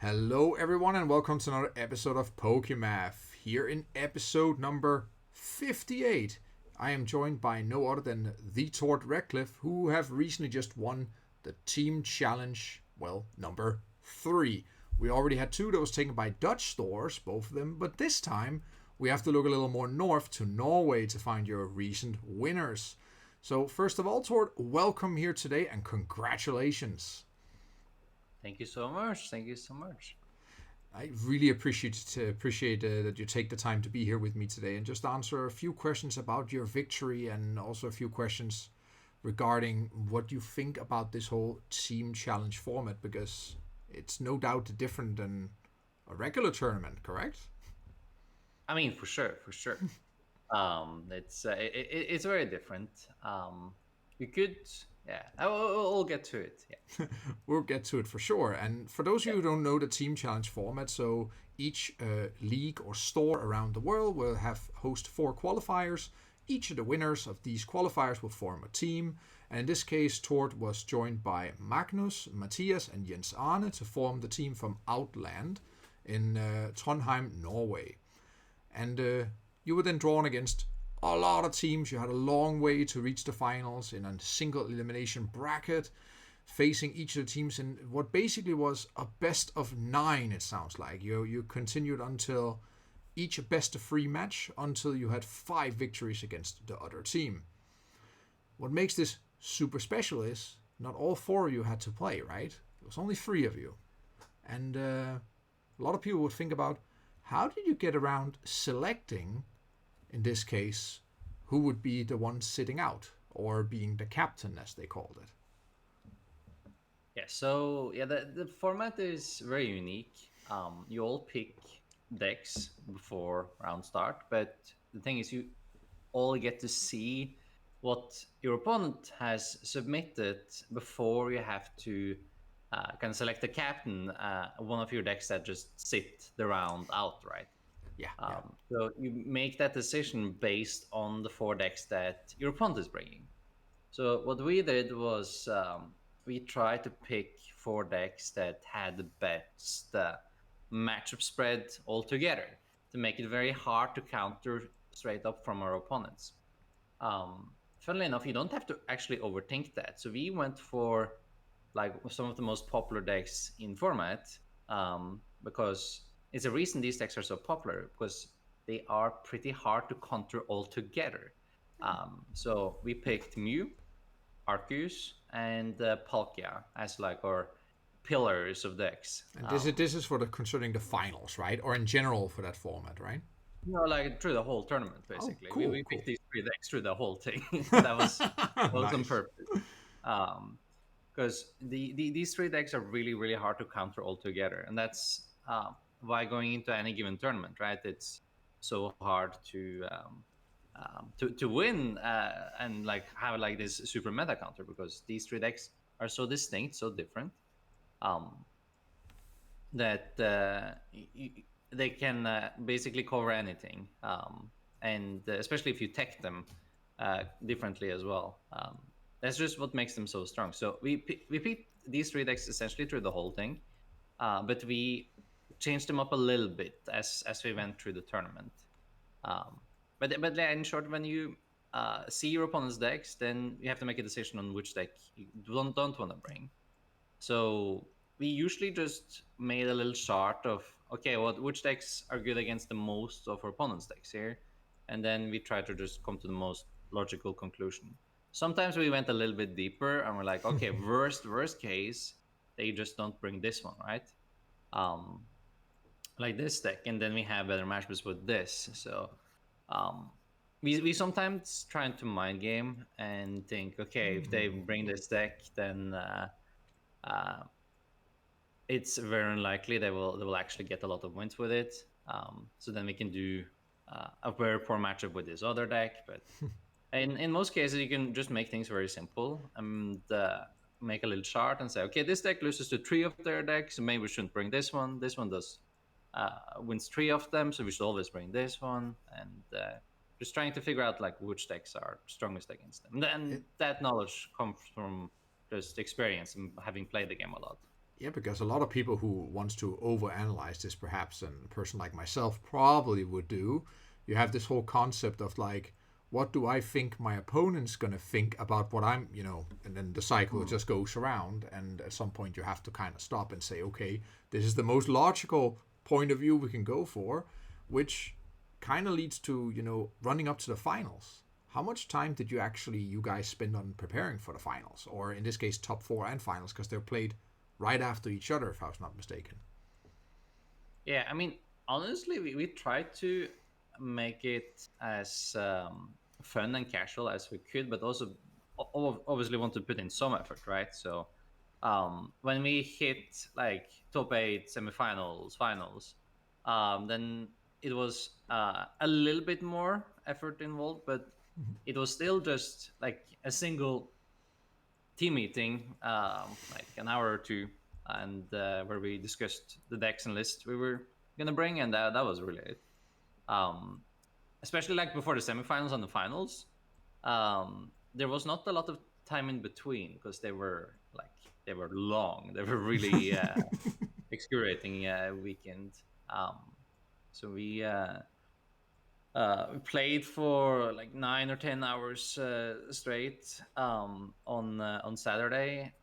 Hello, everyone, and welcome to another episode of Pokémath. Here in episode number 58, I am joined by no other than the Tort Reklev, who have recently just won the Team Challenge, number 3. We already had 2 that was taken by Dutch stores, both of them, but this time we have to look a little more north to Norway to find your recent winners. So, first of all, Tort, welcome here today and congratulations. Thank you so much. Thank you so much. I really appreciate that you take the time to be here with me today and just answer a few questions about your victory and also a few questions regarding what you think about this whole team challenge format, because it's no doubt different than a regular tournament, correct? I mean, for sure, for sure. It's very different. We could, yeah. We'll get to it. Yeah. We'll get to it for sure. And for those of you Yeah. who don't know the team challenge format, so each league or store around the world will have host 4 qualifiers. Each of the winners of these qualifiers will form a team. And in this case, Tord was joined by Magnus, Matthias, and Jens Arne to form the team from Outland in Trondheim, Norway. And you were then drawn against a lot of teams. You had a long way to reach the finals in a single elimination bracket, facing each of the teams in what basically was a best of 9. It sounds like you continued until each best of 3 match until you had 5 victories against the other team. What makes this super special is not all 4 of you had to play, right? It was only 3 of you, and a lot of people would think about, how did you get around selecting, in this case, who would be the one sitting out or being the captain, as they called it? Yeah. So yeah, the format is very unique. You all pick decks before round start, but the thing is, you all get to see what your opponent has submitted before you have to kind of select a captain. One of your decks that just sit the round out, right? Yeah, yeah. So you make that decision based on the 4 decks that your opponent is bringing. So what we did was we tried to pick 4 decks that had the best matchup spread altogether to make it very hard to counter straight up from our opponents. Funnily enough, you don't have to actually overthink that. So we went for like some of the most popular decks in format, because it's a reason these decks are so popular, because they are pretty hard to counter altogether. So we picked Mew, Arceus, and Palkia as like our pillars of decks. And this is for the concerning the finals, right? Or in general for that format, right? Like through the whole tournament, Oh, basically. We, cool, we cool. picked these 3 decks through the whole thing. That was on Nice. purpose. Um, because these 3 decks are really really hard to counter altogether, and that's why going into any given tournament, right? It's so hard to win and like have like this super meta counter, because these 3 decks are so distinct, so different, um, that they can basically cover anything, and especially if you tech them differently as well. That's just what makes them so strong. So we picked these 3 decks essentially through the whole thing, but we changed them up a little bit as we went through the tournament. Um, but yeah, in short, when you see your opponent's decks, then you have to make a decision on which deck you don't want to bring. So we usually just made a little chart of, okay, which decks are good against the most of our opponent's decks here, and then we try to just come to the most logical conclusion. Sometimes we went a little bit deeper and we're like, okay, worst case, they just don't bring this one, right? Um, like this deck, and then we have better matchups with this. So um, we sometimes try to mind game and think, okay, if they bring this deck, then uh, it's very unlikely they will actually get a lot of wins with it. So then we can do a very poor matchup with this other deck. But in most cases, you can just make things very simple and make a little chart and say, okay, this deck loses to 3 of their decks, so maybe we shouldn't bring this one. This one does wins 3 of them, so we should always bring this one. And just trying to figure out like which decks are strongest against them. And It, that knowledge comes from just experience and having played the game a lot. Yeah, because a lot of people who wants to overanalyze this, perhaps, and a person like myself probably would do. You have this whole concept of like, what do I think my opponent's gonna think about what I'm, and then the cycle Hmm. just goes around, and at some point you have to kind of stop and say, okay, this is the most logical point of view we can go for, which kind of leads to running up to the finals. How much time did you guys spend on preparing for the finals, or in this case, top four and finals, because they're played right after each other, if I was not mistaken. Yeah, I mean, honestly, we tried to make it as fun and casual as we could, but also obviously want to put in some effort, right? So when we hit like top eight, semifinals, finals, then it was a little bit more effort involved, but it was still just like a single team meeting, like an hour or two, and where we discussed the decks and list we were gonna bring, and that was really it. Um, Especially like before the semifinals and the finals, there was not a lot of time in between because they were long. They were really excruciating weekend. Um, so we played for like 9 or 10 hours straight on Saturday,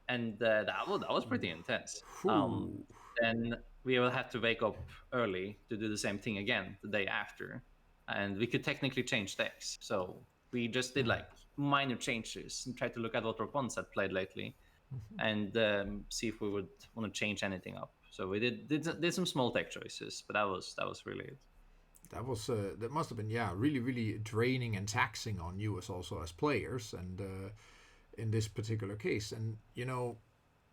and that was pretty intense. Whew. Then we will have to wake up early to do the same thing again the day after, and we could technically change decks. So we just did like minor changes and tried to look at what our opponents had played lately, and see if we would want to change anything up. So we did some small tech choices, but that was really it. That must have been, yeah, really really draining and taxing on you as also as players, and in this particular case, and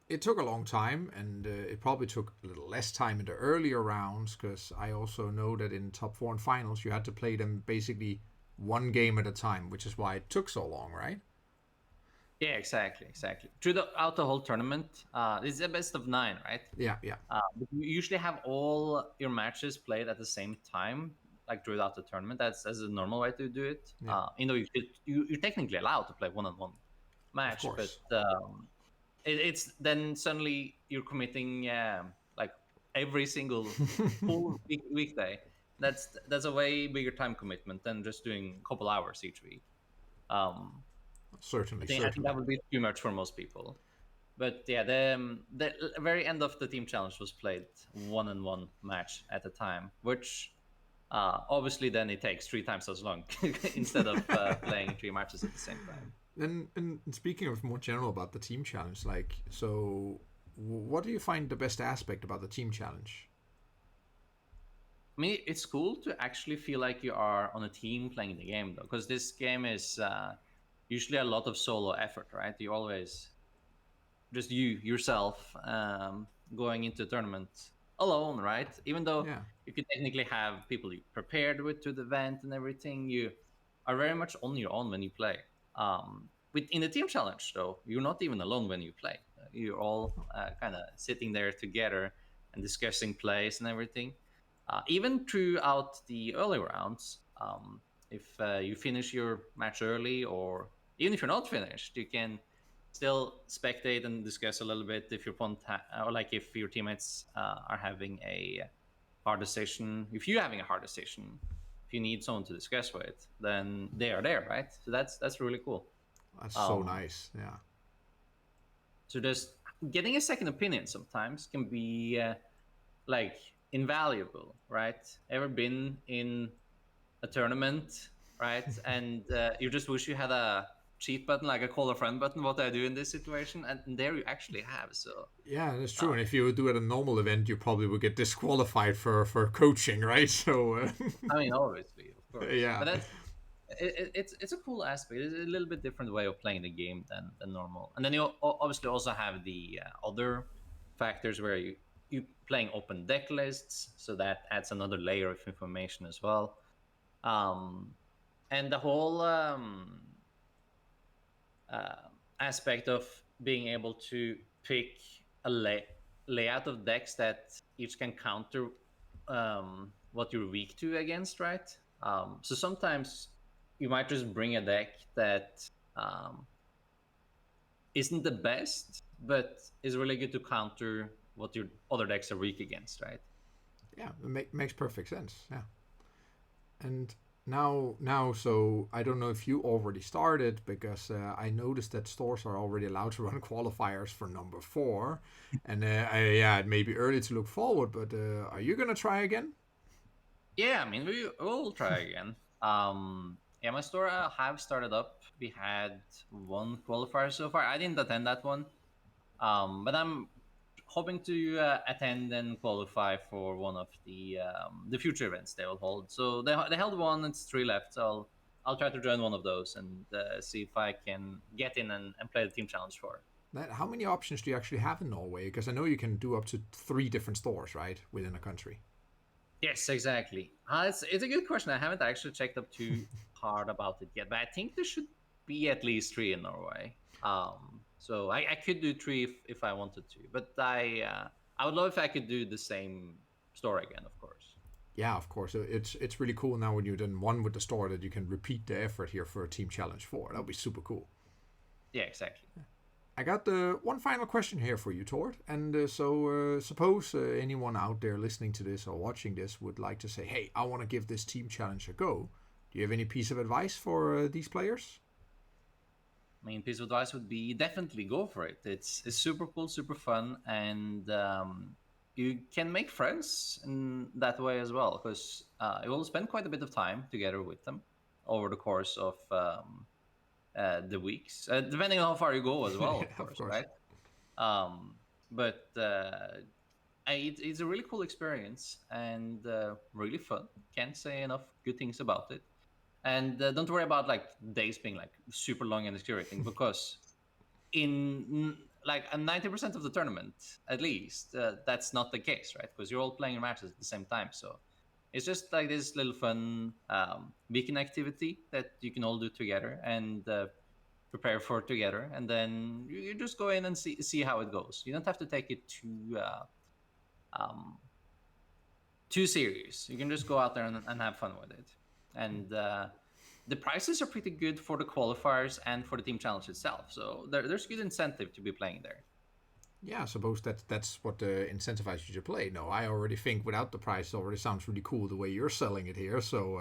it took a long time, and it probably took a little less time in the earlier rounds, because I also know that in top four and finals you had to play them basically one game at a time, which is why it took so long, right? Yeah, exactly. Throughout the whole tournament, it's a best of nine, right? Yeah, yeah, But you usually have all your matches played at the same time, like throughout the tournament. That's a normal way to do it. yeah, You're technically allowed to play one-on-one of match, but course. it's then suddenly you're committing like every single full weekday. That's a way bigger time commitment than just doing a couple hours each week. Um, Certainly, I think that certainly. would be too much for most people. But yeah, the very end of the team challenge was played one-on-one match at a time, which obviously then it takes three times as long instead of playing three matches at the same time. And speaking of more general about the team challenge, like, so what do you find the best aspect about the team challenge? I mean, it's cool to actually feel like you are on a team playing the game, though, because this game is usually a lot of solo effort, right? You always just yourself going into a tournament alone, right? Even though Yeah, you could technically have people you prepared with to the event and everything, you are very much on your own when you play. In the team challenge, though, you're not even alone when you play. You're all kind of sitting there together and discussing plays and everything. Even throughout the early rounds, if you finish your match early, or even if you're not finished, you can still spectate and discuss a little bit if your opponent or like if your teammates are having a hard decision. If you're having a hard decision, if you need someone to discuss with, then they are there, right? So that's really cool. that's so Um, nice. Yeah. so just getting a second opinion sometimes can be like invaluable, right? Ever been in a tournament, right? And you just wish you had a cheat button, like a call a friend button, what I do in this situation, and there you actually have. So, Yeah, that's true. uh, And if you would do it at a normal event, you probably would get disqualified for coaching, right? So, I mean, obviously, of course, yeah, but it's a cool aspect. It's a little bit different way of playing the game than normal. And then you obviously also have the other factors where you playing open deck lists, so that adds another layer of information as well. Um, and the whole uh, aspect of being able to pick a layout of decks that each can counter what you're weak to against, right? So sometimes you might just bring a deck that um, isn't the best, but is really good to counter what your other decks are weak against, right? Yeah, it makes perfect sense. Yeah. And now, so I don't know if you already started because I noticed that stores are already allowed to run qualifiers for number 4, and yeah, it may be early to look forward, but are you gonna try again? Yeah, I mean, we will try again. Yeah, my store have started up. We had one qualifier so far. I didn't attend that one, but I'm hoping to attend and qualify for one of the future events they will hold. So they held one. It's 3 left. So I'll try to join one of those and see if I can get in and play the team challenge for. How many options do you actually have in Norway? Because I know you can do up to 3 different stores, right, within a country. Yes, exactly. It's a good question. I haven't actually checked up too hard about it yet, but I think there should be at least 3 in Norway. So I could do 3 if I wanted to, but I would love if I could do the same store again, of course. Yeah, of course. It's really cool now when you're done one with the store that you can repeat the effort here for a team challenge 4. That would be super cool. Yeah, exactly. I got the one final question here for you, Tord. And suppose anyone out there listening to this or watching this would like to say, hey, I want to give this team challenge a go. Do you have any piece of advice for these players? Main piece of advice would be definitely go for it. It's super cool, super fun, and you can make friends in that way as well because you will spend quite a bit of time together with them over the course of the weeks, depending on how far you go as well, Yeah, of of course, course. right? But it's a really cool experience and really fun. Can't say enough good things about it. And don't worry about like days being like super long and excruciating because like 90% of the tournament, at least, that's not the case, right? Because you're all playing your matches at the same time. So it's just like this little fun weekend activity that you can all do together and prepare for together, and then you just go in and see how it goes. You don't have to take it um, too serious. You can just go out there and have fun with it. And the prices are pretty good for the qualifiers and for the team challenge itself. So there's good incentive to be playing there. Yeah, I suppose that's what incentivizes you to play. No, I already think without the price, it already sounds really cool the way you're selling it here. So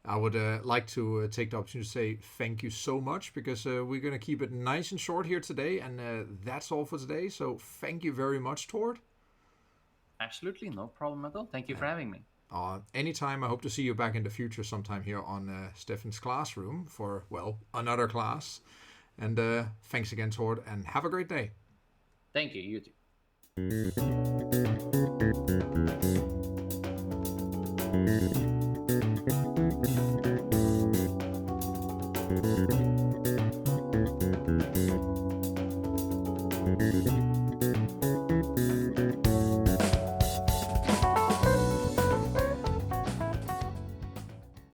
I would like to take the opportunity to say thank you so much because we're going to keep it nice and short here today. And that's all for today. So thank you very much, Tord. Absolutely, no problem at all. Thank you for having me. Anytime, I hope to see you back in the future sometime here on Stefan's classroom for, well, another class. And thanks again, Tord, and have a great day. Thank you. You too.